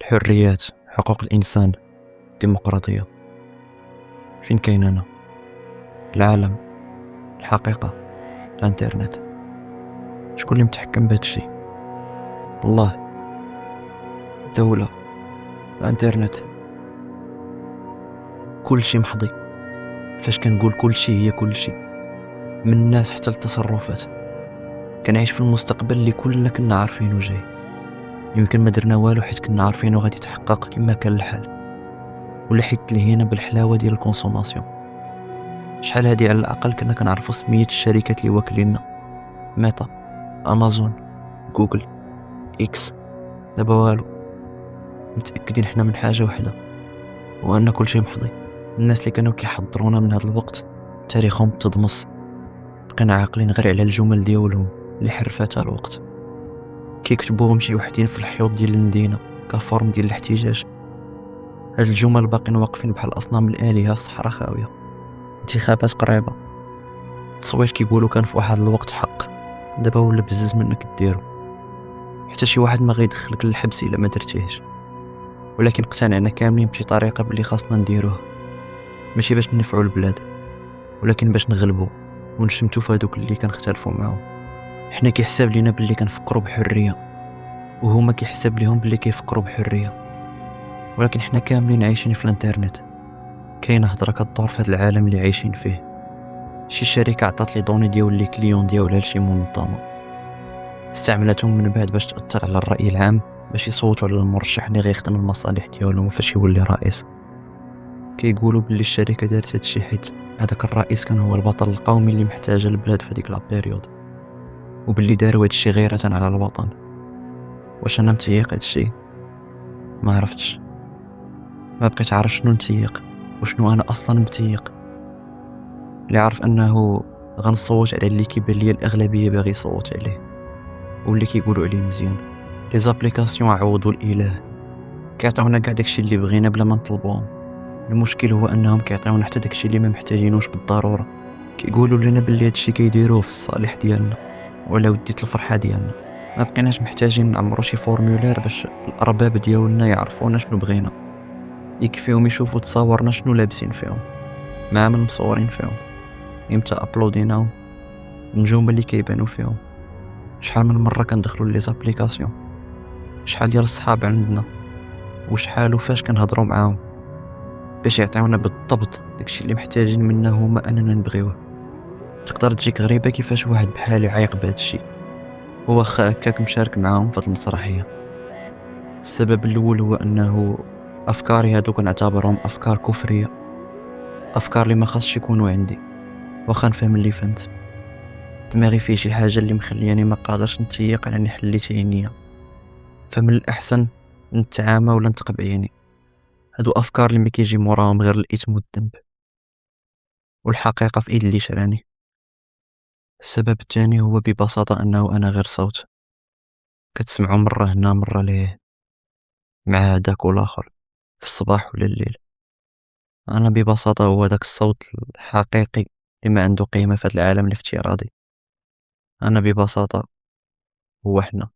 الحريات، حقوق الإنسان، الديمقراطية. فين كاين أنا؟ العالم، الحقيقة، الانترنت. شكون اللي متحكم بهادشي؟ الله، الدولة، الانترنت. كلشي محظي. فاش كنقول كلشي هي كلشي، من الناس حتى التصرفات. كنعيش في المستقبل اللي كلنا كنا عارفينه جاي. يمكن ما درنا والو حيت كنا عارفينه غادي يتحقق كما كان الحال، ولا حيت تلهينا بالحلاوه ديال الكونسوماسيون. شحال هادي على الاقل كنا كنعرفوا سميات الشركات اللي واكليننا: ميتا، امازون، جوجل، اكس. دابا والو. متاكدين حنا من حاجه وحده، وان كلشي محظي. الناس اللي كانوا كيحضرونا من هذا الوقت تاريخهم تضمس. بقينا عاقلين غير على الجمل ديالهم اللي حرفاتها الوقت، كيكتبوهم شي وحدين في الحيوط ديال المدينه كفورم ديال الاحتجاج. هاد الجمل باقين واقفين بحال اصنام الالهه في صحراء خاويه. انتخابات قريبه، التصويت كيقولوا كان في واحد الوقت حق، دابا ولا بزز منك ديرو. حتى شي واحد ما غيدخلك للحبس الا ما درتيهش، ولكن اقتنعنا كاملين بشي طريقه باللي خاصنا نديروه، ماشي باش ننفعوا البلاد ولكن باش نغلبوا ونشمتوا في هذوك اللي كنختلفوا معاهم. حنا كيحسب لينا باللي كنفكروا بحريه، وهما كيحسب ليهم باللي كيفكروا بحريه، ولكن حنا كاملين عايشين في الانترنت. كاينه هضره كدور في هذا العالم اللي عايشين فيه. شي شركه عطات لي دوني ديال لي كليون ديالها لشي منظمه، استعملتهم من بعد باش تاثر على الراي العام، باش يصوتوا على المرشح اللي غيخدم المصالح ديالهم فاش يولي رئيس. كيقولوا باللي الشركه دارت هادشي حيت هذاك الرئيس كان هو البطل القومي اللي محتاجه البلاد في هذيك لابيريود، وباللي داروا هادشي غيرة على الوطن. واش انا متيق هادشي؟ ما عرفتش، ما بقيت عارف شنو نتيق وشنو انا اصلا متيق. اللي عارف انه غنصوت على اللي كيبان ليا الاغلبيه باغي يصوت عليه، واللي كيقولوا عليه مزيان. لي زابليكاسيون عوضوا الاله، كيعطيونا كاع داكشي اللي بغينا بلا ما نطلبوهم. المشكل هو انهم كيعطيونا حتى داكشي اللي ما محتاجينوش بالضروره. كيقولوا لنا باللي هادشي كيديروه في الصالح ديالنا ولا وديت الفرحه ديالنا. ما بقيناش محتاجين نعمرو شي فورمولير باش الارباب ديالنا يعرفونا شنو بغينا. يكفيهم يشوفوا تصاورنا شنو لابسين فيهم، مع من مصورين فيهم، امتى ابلوديناهم، النجوم اللي كيبانوا فيهم، شحال من مره كندخلوا لي زابليكاسيون، شحال ديال الصحاب عندنا، وشحال وفاش كنهضروا معاهم، باش يعطيونا بالضبط داكشي اللي محتاجين منا هما اننا نبغيوه. تقدر تجيك غريبه كيفاش واحد بحالي عايق بهادشي، وواخا هكاك مشارك معاهم في هاد المسرحيه. السبب الاول هو انه افكاري هادو كنعتبرهم افكار كفريه، افكار اللي ما خاصش يكونوا عندي. واخا نفهم اللي فهمت، دماغي فيه شي حاجه اللي مخلياني ما قادرش نتيق على اني حليت عينيا، فمن الاحسن نتعامى ولا نتقب عيني. هادو افكار اللي ما كيجي موراهم غير الاثم والذنب، والحقيقه في ايد اللي شراني. السبب الثاني هو ببساطه انه انا غير صوت كتسمعوا مره هنا مره ليه، مع هداك والاخر، في الصباح ولا الليل. انا ببساطه هو داك الصوت الحقيقي اللي ما عنده قيمه في هذا العالم الافتراضي. انا ببساطه هو حنا.